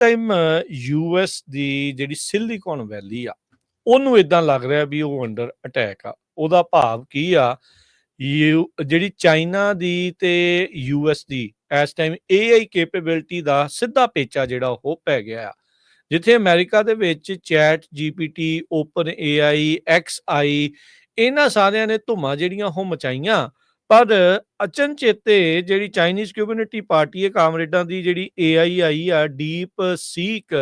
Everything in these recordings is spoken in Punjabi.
ਟਾਈਮ ਯੂਐਸ ਦੀ ਜਿਹੜੀ ਸਿਲੀਕਨ ਵੈਲੀ ਆ ਉਹਨੂੰ ਇਦਾਂ ਲੱਗ ਰਿਹਾ ਵੀ ਉਹ ਅੰਡਰ ਅਟੈਕ ਆ। ਉਹਦਾ ਭਾਵ ਕੀ ਆ, ਜਿਹੜੀ ਚਾਈਨਾ ਦੀ ਤੇ ਯੂਐਸ ਦੀ ਇਸ ਟਾਈਮ AI ਕੈਪੇਬਿਲਿਟੀ ਦਾ ਸਿੱਧਾ ਪੇਚਾ ਜਿਹੜਾ ਉਹ ਪੈ ਗਿਆ ਆ। ਜਿੱਥੇ ਅਮਰੀਕਾ ਦੇ ਵਿੱਚ chat GPT, open AI, XI ਇਹਨਾਂ ਸਾਰਿਆਂ ਨੇ ਧੁੰਮਾਂ ਜਿਹੜੀਆਂ ਉਹ ਮਚਾਈਆਂ, ਪਰ ਅਚਨਚੇਤੇ ਜਿਹੜੀ ਚਾਈਨੀਜ਼ ਕਮਿਊਨਿਟੀ ਪਾਰਟੀ ਹੈ ਕਾਮਰੇਡਾਂ ਦੀ, ਜਿਹੜੀ AI ਆਈ ਆ ਡੀਪ ਸੀਕ,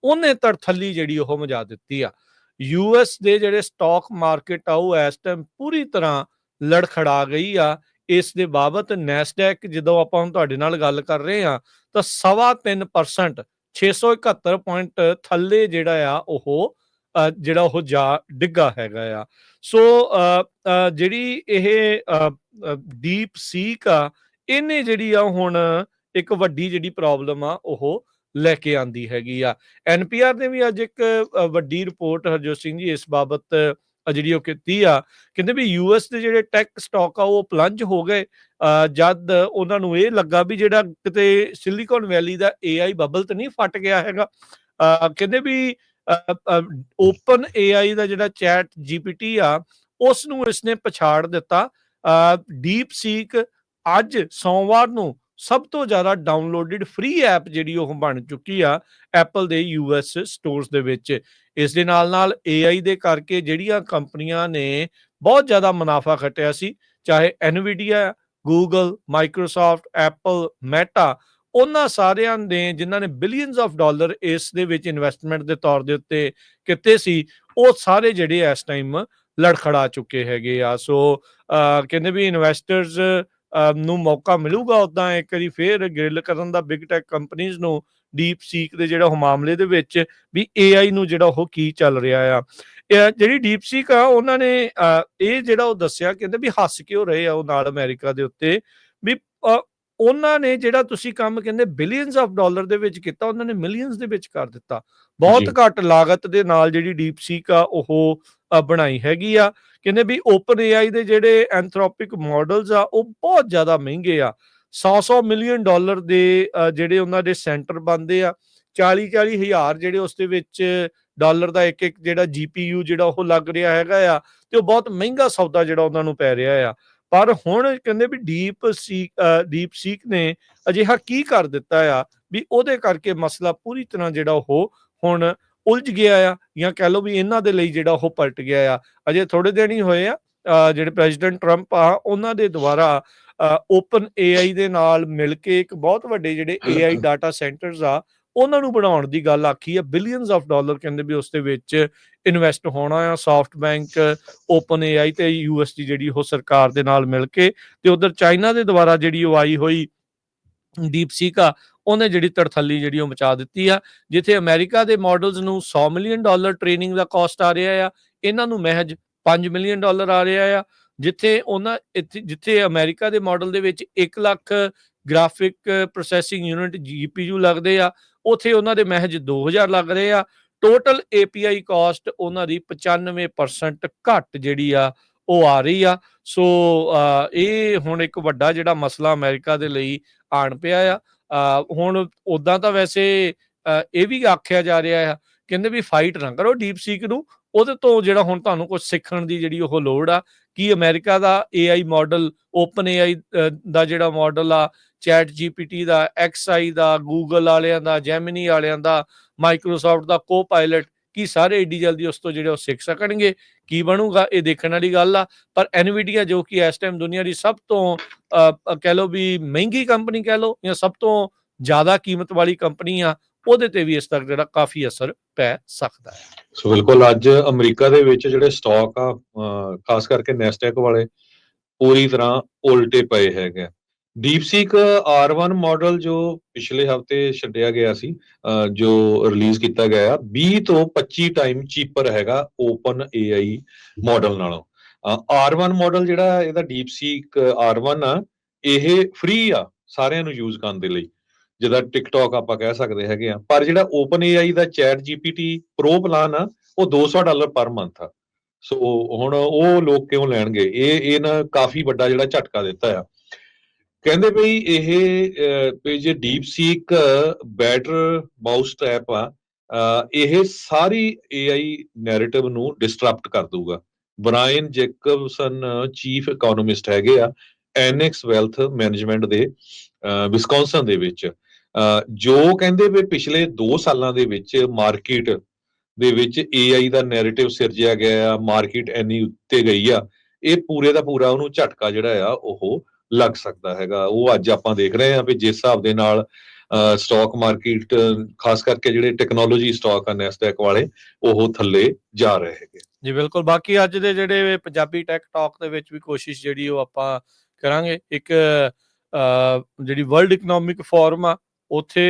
ਉਹਨੇ ਤਰਥੱਲੀ ਜਿਹੜੀ ਉਹ ਮਚਾ ਦਿੱਤੀ ਆ। ਯੂਐਸ ਦੇ ਜਿਹੜੇ ਸਟਾਕ ਮਾਰਕੀਟ ਆ ਉਹ ਇਸ ਟਾਈਮ ਪੂਰੀ ਤਰ੍ਹਾਂ ਲੜਖੜਾ ਗਈ ਆ। ਇਸ ਦੇ ਬਾਬਤ ਨੈਸਡੈਕ, ਜਦੋਂ ਆਪਾਂ ਹੁਣ ਤੁਹਾਡੇ ਨਾਲ ਗੱਲ ਕਰ ਰਹੇ ਹਾਂ, ਤਾਂ 3.25% 671 ਪੁਆਇੰਟ ਥੱਲੇ ਜਿਹੜਾ ਆ ਉਹ ਜਾ ਡਿੱਗਾ ਹੈਗਾ ਆ। ਸੋ ਜਿਹੜੀ ਇਹ ਡੀਪ ਸੀਕ ਆ, ਇਹਨੇ ਜਿਹੜੀ ਆ ਹੁਣ ਇੱਕ ਵੱਡੀ ਜਿਹੜੀ ਪ੍ਰੋਬਲਮ ਆ ਉਹ ਲੈ ਕੇ ਆਂਦੀ ਹੈਗੀ ਆ। NPR ਨੇ ਵੀ ਅੱਜ ਇੱਕ ਵੱਡੀ ਰਿਪੋਰਟ, ਹਰਜੋਤ ਸਿੰਘ ਜੀ, ਇਸ ਬਾਬਤ ਜਿਹੜੀ ਉਹ ਕੀਤੀ ਆ। ਕਹਿੰਦੇ ਵੀ ਯੂਐਸ ਦੇ ਜਿਹੜੇ ਟੈਕ ਸਟਾਕ ਆ ਉਹ ਪਲੰਜ ਹੋ ਗਏ ਜਦ ਉਹਨਾਂ ਨੂੰ ਇਹ ਲੱਗਾ ਵੀ ਜਿਹੜਾ ਕਿਤੇ ਸਿਲੀਕਨ ਵੈਲੀ ਦਾ AI ਬਬਲ ਤਾਂ ਨਹੀਂ ਫਟ ਗਿਆ ਹੈਗਾ। ਕਹਿੰਦੇ ਵੀ ਓਪਨ AI ਦਾ ਜਿਹੜਾ ਚੈਟ GPT ਆ ਉਸ ਨੂੰ ਇਸਨੇ ਪਛਾੜ ਦਿੱਤਾ। ਡੀਪ ਸੀਕ ਅੱਜ ਸੋਮਵਾਰ ਨੂੰ ਸਭ ਤੋਂ ਜ਼ਿਆਦਾ ਡਾਊਨਲੋਡਡ ਫ੍ਰੀ ਐਪ ਜਿਹੜੀ ਉਹ ਬਣ ਚੁੱਕੀ ਆ ਐਪਲ ਦੇ US ਸਟੋਰਸ ਦੇ ਵਿੱਚ। ਇਸ ਦੇ ਨਾਲ AI ਦੇ ਕਰਕੇ ਜਿਹੜੀਆਂ ਕੰਪਨੀਆਂ ਨੇ ਬਹੁਤ ਜ਼ਿਆਦਾ ਮੁਨਾਫਾ ਖੱਟਿਆ ਸੀ, ਚਾਹੇ NVIDIA, Google, Microsoft, Apple, meta, ਉਹਨਾਂ ਸਾਰਿਆਂ ਨੇ ਜਿਨ੍ਹਾਂ ਨੇ ਬਿਲੀਅਨਸ ਆਫ ਡਾਲਰ ਇਸ ਦੇ ਵਿੱਚ ਇਨਵੈਸਟਮੈਂਟ ਦੇ ਤੌਰ ਦੇ ਉੱਤੇ ਕੀਤੇ ਸੀ, ਉਹ ਸਾਰੇ ਜਿਹੜੇ ਇਸ ਟਾਈਮ ਲੜਖੜਾ ਚੁੱਕੇ ਹੈਗੇ ਆ। ਸੋ ਕਹਿੰਦੇ ਵੀ ਇਨਵੈਸਟਰਸ ਨੂੰ ਮੌਕਾ ਮਿਲੂਗਾ ਉੱਦਾਂ ਇੱਕ ਵਾਰੀ ਫੇਰ ਗ੍ਰਿਲ ਕਰਨ ਦਾ ਬਿਗ ਟੈਕ ਕੰਪਨੀਜ਼ ਨੂੰ ਡੀਪ ਸੀਕ ਦੇ ਜਿਹੜਾ ਉਹ ਮਾਮਲੇ ਦੇ ਵਿੱਚ ਵੀ AI ਨੂੰ ਜਿਹੜਾ ਉਹ ਕੀ ਚੱਲ ਰਿਹਾ ਆ। ਜਿਹੜੀ ਡੀਪ ਸੀਕ ਆ ਉਹਨਾਂ ਨੇ ਇਹ ਜਿਹੜਾ ਉਹ ਦੱਸਿਆ, ਕਹਿੰਦੇ ਵੀ ਹੱਸ ਕਿਉਂ ਰਹੇ ਆ ਉਹ ਨਾਲ ਅਮਰੀਕਾ ਦੇ ਉੱਤੇ, ਵੀ ਉਹਨਾਂ ਨੇ ਜਿਹੜਾ ਤੁਸੀਂ ਕੰਮ ਕਹਿੰਦੇ ਬਿਲੀਅਨਸ ਆਫ ਡਾਲਰ ਦੇ ਵਿੱਚ ਕੀਤਾ, ਉਹਨਾਂ ਨੇ ਮਿਲੀਅਨਸ ਦੇ ਵਿੱਚ ਕਰ ਦਿੱਤਾ। ਬਹੁਤ ਘੱਟ ਲਾਗਤ ਦੇ ਨਾਲ ਜਿਹੜੀ ਡੀਪ ਸੀਕ ਆ ਉਹ ਬਣਾਈ ਹੈਗੀ ਆ। ਕਹਿੰਦੇ ਵੀ ਓਪਨ AI ਦੇ ਜਿਹੜੇ ਐਂਥਰੋਪਿਕ ਮਾਡਲਸ ਆ ਉਹ ਬਹੁਤ ਜ਼ਿਆਦਾ ਮਹਿੰਗੇ ਆ। 100 ਮਿਲੀਅਨ ਡਾਲਰ ਦੇ ਜਿਹੜੇ ਉਹਨਾਂ ਦੇ ਸੈਂਟਰ ਬਣਦੇ ਆ। 40 ਹਜ਼ਾਰ ਜਿਹੜੇ ਉਸ ਦੇ ਵਿੱਚ ਡਾਲਰ ਦਾ ਇੱਕ ਜਿਹੜਾ GPU ਜਿਹੜਾ ਉਹ ਲੱਗ ਰਿਹਾ ਹੈਗਾ ਆ, ਤੇ ਉਹ ਬਹੁਤ ਮਹਿੰਗਾ ਸੌਦਾ ਜਿਹੜਾ ਉਹਨਾਂ ਨੂੰ ਪੈ ਰਿਹਾ ਆ। ਪਰ ਹੁਣ ਕਹਿੰਦੇ ਵੀ ਡੀਪ ਸੀਕ ਨੇ ਅਜਿਹਾ ਕੀ ਕਰ ਦਿੱਤਾ ਆ ਵੀ ਉਹਦੇ ਕਰਕੇ ਮਸਲਾ ਪੂਰੀ ਤਰ੍ਹਾਂ ਜਿਹੜਾ ਉਹ ਹੁਣ ਉਲਝ ਗਿਆ ਆ, ਜਾਂ ਕਹਿ ਲਓ ਵੀ ਇਹਨਾਂ ਦੇ ਲਈ ਜਿਹੜਾ ਉਹ ਪਲਟ ਗਿਆ ਆ। ਅਜੇ ਥੋੜੇ ਦਿਨ ਹੀ ਹੋਏ ਆ, ਜਿਹੜੇ ਪ੍ਰੈਜ਼ੀਡੈਂਟ ਟਰੰਪ ਆ ਉਹਨਾਂ ਦੇ ਦੁਆਰਾ ਓਪਨ AI ਦੇ ਨਾਲ ਮਿਲ ਕੇ ਇੱਕ ਬਹੁਤ ਵੱਡੇ ਜਿਹੜੇ AI ਡਾਟਾ ਸੈਂਟਰਸ ਆ ਉਹਨਾਂ ਨੂੰ ਬਣਾਉਣ ਦੀ ਗੱਲ ਆਖੀ ਆ। ਬਿਲੀਅਨਸ ਆਫ ਡਾਲਰ ਕਹਿੰਦੇ ਵੀ ਉਸ ਦੇ ਵਿੱਚ ਇਨਵੈਸਟ ਹੋਣਾ ਆ। ਸੌਫਟ ਬੈਂਕ, ਓਪਨ AI ਤੇ US ਦੀ ਜਿਹੜੀ ਉਹ ਸਰਕਾਰ ਦੇ ਨਾਲ ਮਿਲ ਕੇ, ਤੇ ਉਧਰ ਚਾਈਨਾ ਦੇ ਦੁਆਰਾ ਜਿਹੜੀ ਉਹ ਆਈ ਹੋਈ ਡੀਪ ਸੀਕ ਆ ਉਹਨੇ ਜਿਹੜੀ ਤੜਥੱਲੀ ਜਿਹੜੀ ਉਹ ਮਚਾ ਦਿੱਤੀ ਆ। ਜਿੱਥੇ ਅਮਰੀਕਾ ਦੇ ਮਾਡਲਸ ਨੂੰ 100 ਮਿਲੀਅਨ ਡਾਲਰ ਟ੍ਰੇਨਿੰਗ ਦਾ ਕਾਸਟ ਆ ਰਿਹਾ ਆ, ਇਹਨਾਂ ਨੂੰ ਮਹਿਜ 5 ਮਿਲੀਅਨ ਡਾਲਰ ਆ ਰਿਹਾ ਆ। ਜਿੱਥੇ ਅਮਰੀਕਾ ਦੇ ਮਾਡਲ ਦੇ ਵਿੱਚ 1 lakh graphic processing unit GPU ਲੱਗਦੇ ਆ, ਉੱਥੇ ਉਹਨਾਂ ਦੇ ਮਹਿਜ 2000 ਲੱਗ ਰਹੇ ਆ। ਟੋਟਲ API ਕਾਸਟ ਉਹਨਾਂ ਦੀ 95% ਘੱਟ ਜਿਹੜੀ ਆ ਉਹ ਆ ਰਹੀ ਆ। ਸੋ ਇਹ ਹੁਣ ਇੱਕ ਵੱਡਾ ਜਿਹੜਾ ਮਸਲਾ ਅਮਰੀਕਾ ਦੇ ਲਈ ਆਣ ਪਿਆ ਆ। ਹੁਣ ਉਦਾਂ ਤਾਂ ਵੈਸੇ ਇਹ ਵੀ ਆਖਿਆ ਜਾ ਰਿਹਾ ਆ, ਕਹਿੰਦੇ ਵੀ ਫਾਈਟ ਨਾ ਕਰੋ ਡੀਪ ਸੀਕ ਨੂੰ, ਉਹਦੇ ਤੋਂ ਜਿਹੜਾ ਹੁਣ ਤੁਹਾਨੂੰ ਕੁਝ ਸਿੱਖਣ ਦੀ ਜਿਹੜੀ ਉਹ ਲੋੜ ਆ। ਕਿ ਅਮਰੀਕਾ ਦਾ AI ਮਾਡਲ, ਓਪਨ AI ਦਾ ਜਿਹੜਾ ਮਾਡਲ ਆ, ਚੈਟ GPT ਦਾ, XI ਦਾ, ਗੂਗਲ ਵਾਲਿਆਂ ਦਾ, ਜੈਮਨੀ ਵਾਲਿਆਂ ਦਾ, ਮਾਈਕਰੋਸਾਫਟ ਦਾ ਕੋਪਾਇਲਟ, ਕੀ ਸਾਰੇ ਏਡੀ ਜਲਦੀ ਉਸ ਤੋਂ ਜਿਹੜੇ ਉਹ ਸਿੱਖ ਸਕਣਗੇ? ਕੀ ਬਣੂਗਾ ਇਹ ਦੇਖਣ ਵਾਲੀ ਗੱਲ ਆ। ਪਰ NVIDIA ਜੋ ਕਿ ਇਸ ਟਾਈਮ ਦੁਨੀਆ ਦੀ ਸਭ ਤੋਂ ਕਹਿ ਲਓ ਵੀ ਮਹਿੰਗੀ ਕੰਪਨੀ ਕਹਿ ਲਓ, ਜਾਂ ਸਭ ਤੋਂ ਜ਼ਿਆਦਾ ਕੀਮਤ ਵਾਲੀ ਕੰਪਨੀ ਆ, ਉਹਦੇ ਤੇ ਵੀ ਇਸ ਤੱਕ ਜਿਹੜਾ ਕਾਫੀ ਅਸਰ ਪੈ ਸਕਦਾ ਹੈ। ਸੋ ਬਿਲਕੁਲ ਅੱਜ ਅਮਰੀਕਾ ਦੇ ਵਿੱਚ ਜਿਹੜੇ ਸਟਾਕ ਆ, ਖਾਸ ਕਰਕੇ ਨੈਸਡੈਕ ਵਾਲੇ, ਪੂਰੀ ਤਰ੍ਹਾਂ ਉਲਟੇ ਪਏ ਹੈਗੇ। ਡੀਪਸੀਕ R1 ਮਾਡਲ ਜੋ ਪਿਛਲੇ ਹਫ਼ਤੇ ਛੱਡਿਆ ਗਿਆ ਸੀ, ਜੋ ਰਿਲੀਜ਼ ਕੀਤਾ ਗਿਆ, 20 ਤੋਂ 25 ਟਾਈਮ ਚੀਪਰ ਹੈਗਾ ਓਪਨ AI ਮਾਡਲ ਨਾਲੋਂ। R1 ਮਾਡਲ ਜਿਹੜਾ ਇਹਦਾ ਡੀਪਸੀਕ R1 ਆ, ਇਹ ਫ੍ਰੀ ਆ ਸਾਰਿਆਂ ਨੂੰ ਯੂਜ਼ ਕਰਨ ਦੇ ਲਈ, ਜਿੱਦਾਂ ਟਿਕਟੌਕ ਆਪਾਂ ਕਹਿ ਸਕਦੇ ਹੈਗੇ ਆ। ਪਰ ਜਿਹੜਾ ਓਪਨ AI ਦਾ ਚੈਟ GPT ਪ੍ਰੋ ਪਲਾਨ ਆ, ਉਹ $200 ਪਰ ਮੰਥ ਆ। ਸੋ ਹੁਣ ਉਹ ਲੋਕ ਕਿਉਂ ਲੈਣਗੇ? ਇਹ ਨਾ ਕਾਫੀ ਵੱਡਾ ਜਿਹੜਾ ਝਟਕਾ ਦਿੱਤਾ ਆ। ਕਹਿੰਦੇ ਬਈ ਵੀ ਜੇ ਡੀਪ ਸੀਕ ਬੈਟਰ ਮਾਊਸਟ੍ਰੈਪ ਆ, ਇਹ ਸਾਰੀ AI ਨੈਰੇਟਿਵ ਨੂੰ ਡਿਸਟਰਪਟ ਕਰ ਦੂਗਾ। ਬ੍ਰਾਇਨ ਜੇਕਬਸਨ ਚੀਫ ਇਕਨੋਮਿਸਟ ਹੈਗੇ ਆ ਐਨਐਕਸ ਵੈਲਥ ਮੈਨੇਜਮੈਂਟ ਦੇ ਵਿਸਕੌਨਸਨ ਦੇ ਵਿੱਚ, ਜੋ ਕਹਿੰਦੇ ਵੀ ਪਿਛਲੇ 2 ਸਾਲਾਂ ਦੇ ਵਿੱਚ ਮਾਰਕੀਟ ਦੇ ਵਿੱਚ AI ਦਾ ਨੈਰੇਟਿਵ ਸਿਰਜਿਆ ਗਿਆ ਆ, ਮਾਰਕੀਟ ਇੰਨੀ ਉੱਤੇ ਗਈ ਆ, ਇਹ ਪੂਰੇ ਦਾ ਪੂਰਾ ਉਹਨੂੰ ਝਟਕਾ ਜਿਹੜਾ ਆ ਉਹ ਲੱਗ ਸਕਦਾ ਹੈਗਾ। ਉਹ ਅੱਜ ਆਪਾਂ ਦੇਖ ਰਹੇ ਹਾਂ ਵੀ ਜਿਸ ਹਿਸਾਬ ਦੇ ਨਾਲ ਸਟਾਕ ਮਾਰਕੀਟ, ਖਾਸ ਕਰਕੇ ਜਿਹੜੇ ਟੈਕਨੋਲੋਜੀ ਸਟਾਕ ਆ ਨੈਸਡੈਕ ਵਾਲੇ, ਉਹ ਥੱਲੇ ਜਾ ਰਹੇ ਹੈਗੇ। ਜੀ ਬਿਲਕੁਲ। ਬਾਕੀ ਅੱਜ ਦੇ ਜਿਹੜੇ ਪੰਜਾਬੀ ਟੈਕ ਟਾਕ ਦੇ ਵਿੱਚ ਵੀ ਕੋਸ਼ਿਸ਼ ਜਿਹੜੀ ਉਹ ਆਪਾਂ ਕਰਾਂਗੇ। ਇੱਕ ਜਿਹੜੀ ਵਰਲਡ ਇਕਨੋਮਿਕ ਫੋਰਮ ਆ, ਉੱਥੇ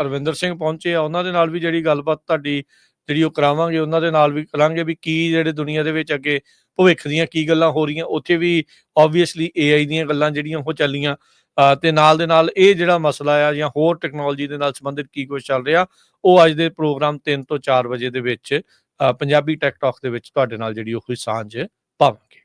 ਅਰਵਿੰਦਰ ਸਿੰਘ ਪਹੁੰਚੇ ਆ, ਉਹਨਾਂ ਦੇ ਨਾਲ ਵੀ ਜਿਹੜੀ ਗੱਲਬਾਤ ਤੁਹਾਡੀ ਜਿਹੜੀ ਉਹ ਕਰਾਵਾਂਗੇ। ਉਹਨਾਂ ਦੇ ਨਾਲ ਵੀ ਕਰਾਂਗੇ ਵੀ ਕੀ ਜਿਹੜੇ ਦੁਨੀਆ ਦੇ ਵਿੱਚ ਅੱਗੇ ਭਵਿੱਖ ਦੀਆਂ ਕੀ ਗੱਲਾਂ ਹੋ ਰਹੀਆਂ। ਉੱਥੇ ਵੀ ਓਬਵੀਅਸਲੀ AI ਦੀਆਂ ਗੱਲਾਂ ਜਿਹੜੀਆਂ ਉਹ ਚੱਲੀਆਂ, ਤੇ ਨਾਲ ਦੇ ਨਾਲ ਇਹ ਜਿਹੜਾ ਮਸਲਾ ਆ ਜਾਂ ਹੋਰ ਟੈਕਨੋਲੋਜੀ ਦੇ ਨਾਲ ਸੰਬੰਧਿਤ ਕੀ ਕੁਝ ਚੱਲ ਰਿਹਾ, ਉਹ ਅੱਜ ਦੇ ਪ੍ਰੋਗਰਾਮ 3 ਤੋਂ 4 ਵਜੇ ਦੇ ਵਿੱਚ ਪੰਜਾਬੀ ਟੈਕ ਟਾਕ ਦੇ ਵਿੱਚ ਤੁਹਾਡੇ ਨਾਲ ਜਿਹੜੀ ਉਹ ਸਾਂਝ ਪਾਵਾਂਗੇ।